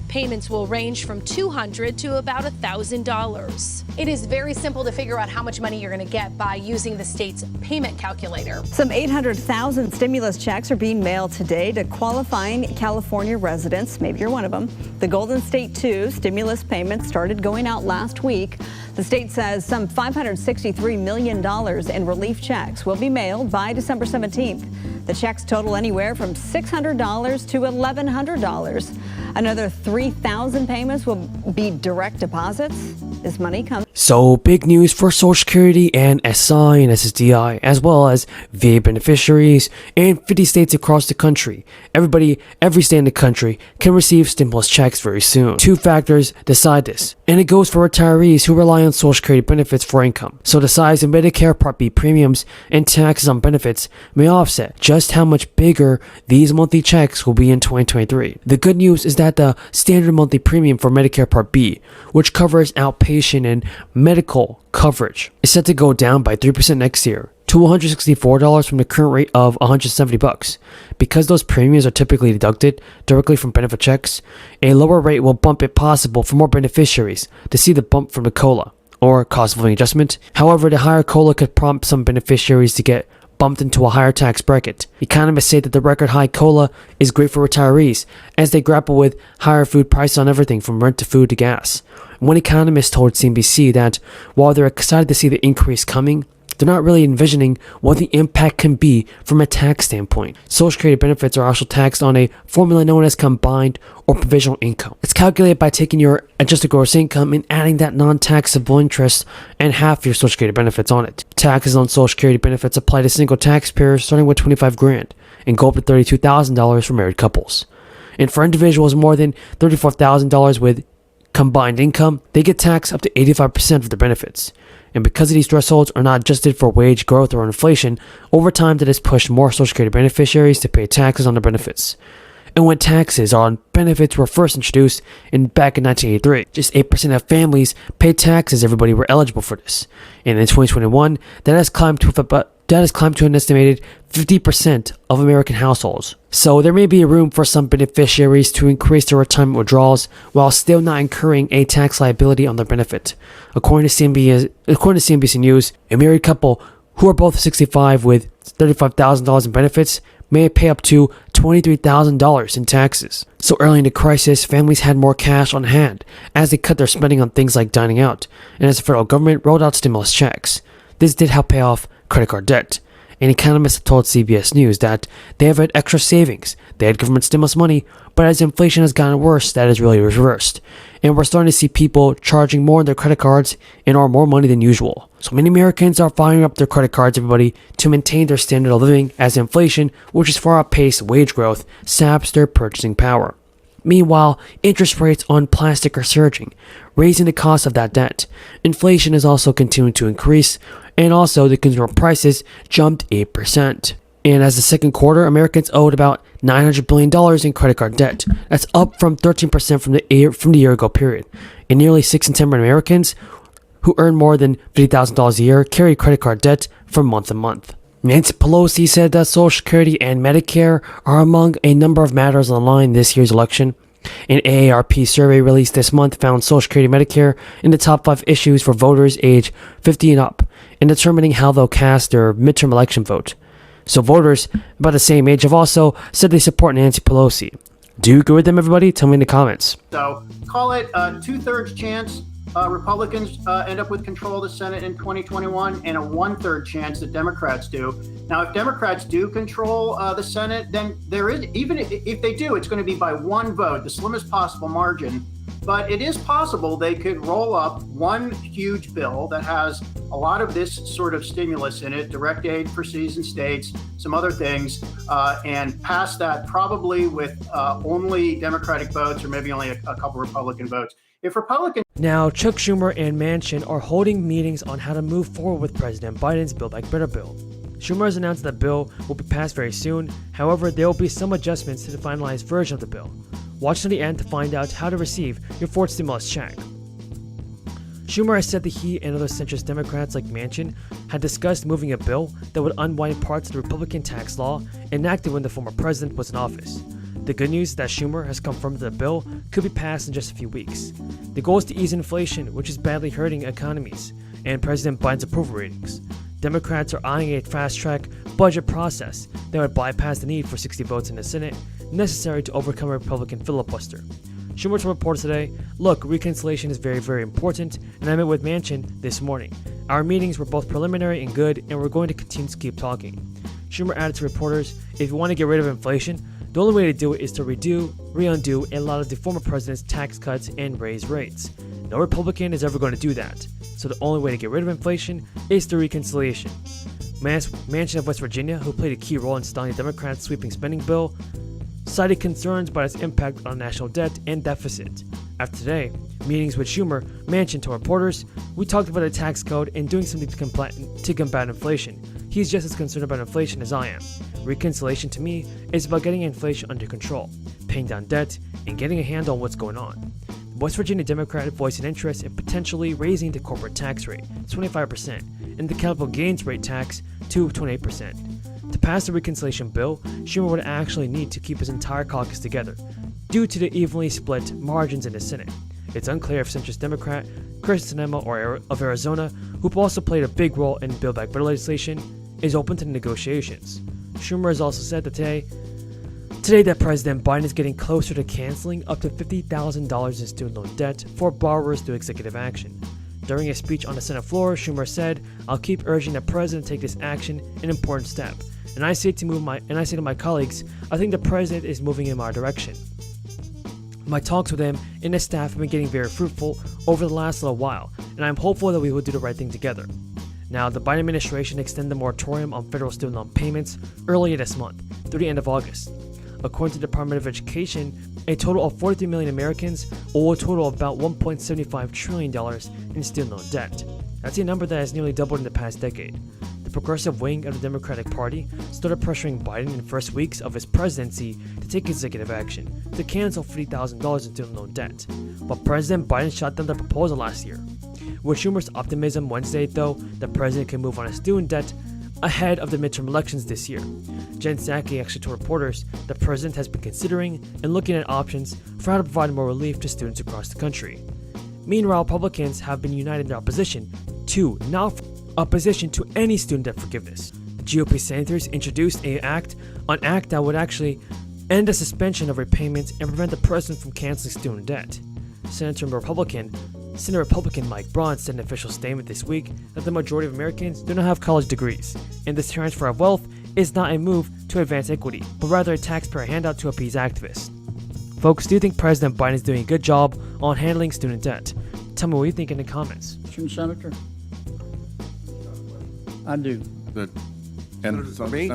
Payments will range from $200 to about $1,000. It is very simple to figure out how much money you're going to get by using the state's payment calculator. Some 800,000 stimulus checks are being mailed today to qualifying California residents. Maybe you're one of them. The Golden State 2 stimulus payments started going out last week. The state says some $563 million in relief checks will be mailed by December 17th. The checks total anywhere from $600 to $1,100. Another 3,000 payments will be direct deposits. This money comes. So big news for Social Security and SSI and SSDI, as well as VA beneficiaries in 50 states across the country. Every state in the country can receive stimulus checks very soon. Two factors decide this, and it goes for retirees who rely on Social Security benefits for income. So the size of Medicare Part B premiums and taxes on benefits may offset just how much bigger these monthly checks will be in 2023. The good news is that the standard monthly premium for Medicare Part B, which covers outpatient and medical coverage, is set to go down by 3% next year to $164 from the current rate of $170. Because those premiums are typically deducted directly from benefit checks, a lower rate will bump it possible for more beneficiaries to see the bump from the COLA, or cost of living adjustment. However, the higher COLA could prompt some beneficiaries to get bumped into a higher tax bracket. Economists say that the record high COLA is great for retirees as they grapple with higher food prices on everything from rent to food to gas. One economist told CNBC that while they're excited to see the increase coming, they're not really envisioning what the impact can be from a tax standpoint. Social Security benefits are also taxed on a formula known as combined or provisional income. It's calculated by taking your adjusted gross income and adding that non-taxable interest and half your Social Security benefits on it. Taxes on Social Security benefits apply to single taxpayers starting with $25,000 and go up to $32,000 for married couples. And for individuals more than $34,000 with combined income, they get taxed up to 85% of their benefits. And because of these thresholds are not adjusted for wage growth or inflation, over time that has pushed more Social Security beneficiaries to pay taxes on their benefits. And when taxes on benefits were first introduced back in 1983, just 8% of families paid taxes. Everybody were eligible for this. And in 2021, that has climbed to an estimated 50% of American households. So there may be room for some beneficiaries to increase their retirement withdrawals while still not incurring a tax liability on their benefit. According to CNBC News, a married couple who are both 65 with $35,000 in benefits may pay up to $23,000 in taxes. So early in the crisis, families had more cash on hand as they cut their spending on things like dining out, and as the federal government rolled out stimulus checks. This did help pay off credit card debt. An economist told CBS News that they have had extra savings. They had government stimulus money, but as inflation has gotten worse, that is really reversed. And we're starting to see people charging more on their credit cards and are more money than usual. So many Americans are firing up their credit cards, everybody, to maintain their standard of living as inflation, which is far outpaced wage growth, saps their purchasing power. Meanwhile, interest rates on plastic are surging, raising the cost of that debt. Inflation is also continuing to increase, and also the consumer prices jumped 8%. And as the second quarter, Americans owed about $900 billion in credit card debt. That's up from 13% from the year ago period. And nearly 6 in 10 Americans who earn more than $50,000 a year carry credit card debt from month to month. Nancy Pelosi said that Social Security and Medicare are among a number of matters on the line this year's election. An AARP survey released this month found Social Security and Medicare in the top 5 issues for voters age 50 and up in determining how they'll cast their midterm election vote. So voters about the same age have also said they support Nancy Pelosi. Do you agree with them, everybody? Tell me in the comments. So call it a 2/3 chance Republicans end up with control of the Senate in 2021 and a 1/3 chance that Democrats do. Now, if Democrats do control the Senate, then there is, even if they do, it's going to be by one vote, the slimmest possible margin. But it is possible they could roll up one huge bill that has a lot of this sort of stimulus in it, direct aid for cities and states, some other things, and pass that probably with only Democratic votes or maybe only a couple Republican votes. If Republicans... Now, Chuck Schumer and Manchin are holding meetings on how to move forward with President Biden's Build Back Better bill. Schumer has announced that the bill will be passed very soon. However, there will be some adjustments to the finalized version of the bill. Watch to the end to find out how to receive your fourth stimulus check. Schumer has said that he and other centrist Democrats like Manchin had discussed moving a bill that would unwind parts of the Republican tax law enacted when the former president was in office. The good news is that Schumer has confirmed that the bill could be passed in just a few weeks. The goal is to ease inflation, which is badly hurting economies, and President Biden's approval ratings. Democrats are eyeing a fast-track budget process that would bypass the need for 60 votes in the Senate necessary to overcome a Republican filibuster. Schumer told reporters today, "Look, reconciliation is very, very important, and I met with Manchin this morning. Our meetings were both preliminary and good, and we're going to continue to keep talking." Schumer added to reporters, "If you want to get rid of inflation, the only way to do it is to undo a lot of the former president's tax cuts and raise rates. No Republican is ever going to do that. So the only way to get rid of inflation is through reconciliation." Manchin of West Virginia, who played a key role in stalling the Democrats' sweeping spending bill, cited concerns about its impact on national debt and deficit. After today, meetings with Schumer, Manchin told reporters, "We talked about the tax code and doing something to combat inflation. He's just as concerned about inflation as I am. Reconciliation to me is about getting inflation under control, paying down debt, and getting a handle on what's going on." The West Virginia Democrat voiced an interest in potentially raising the corporate tax rate to 25% and the capital gains rate tax to 28%. To pass the reconciliation bill, Schumer would actually need to keep his entire caucus together due to the evenly split margins in the Senate. It's unclear if centrist Democrat Chris Sinema of Arizona, who also played a big role in Build Back Better legislation, is open to the negotiations. Schumer has also said that today that President Biden is getting closer to canceling up to $50,000 in student loan debt for borrowers through executive action. During a speech on the Senate floor, Schumer said, "I'll keep urging the president to take this action, an important step. And I say to my colleagues, I think the president is moving in my direction. My talks with him and his staff have been getting very fruitful over the last little while, and I'm hopeful that we will do the right thing together." Now, the Biden administration extended the moratorium on federal student loan payments earlier this month, through the end of August. According to the Department of Education, a total of 43 million Americans owe a total of about $1.75 trillion in student loan debt. That's a number that has nearly doubled in the past decade. The progressive wing of the Democratic Party started pressuring Biden in the first weeks of his presidency to take executive action to cancel $50,000 in student loan debt. But President Biden shot down the proposal last year. With Schumer's optimism Wednesday, though, the president can move on his student debt ahead of the midterm elections this year. Jen Psaki actually told reporters the president has been considering and looking at options for how to provide more relief to students across the country. Meanwhile, Republicans have been united in their opposition to any student debt forgiveness. The GOP senators introduced an act that would actually end the suspension of repayments and prevent the president from canceling student debt. Senate Republican Mike Braun said in an official statement this week that the majority of Americans do not have college degrees, and this transfer of wealth is not a move to advance equity, but rather a taxpayer handout to appease activists. Folks, do you think President Biden is doing a good job on handling student debt? Tell me what you think in the comments. Senator? I do. Good. And Senator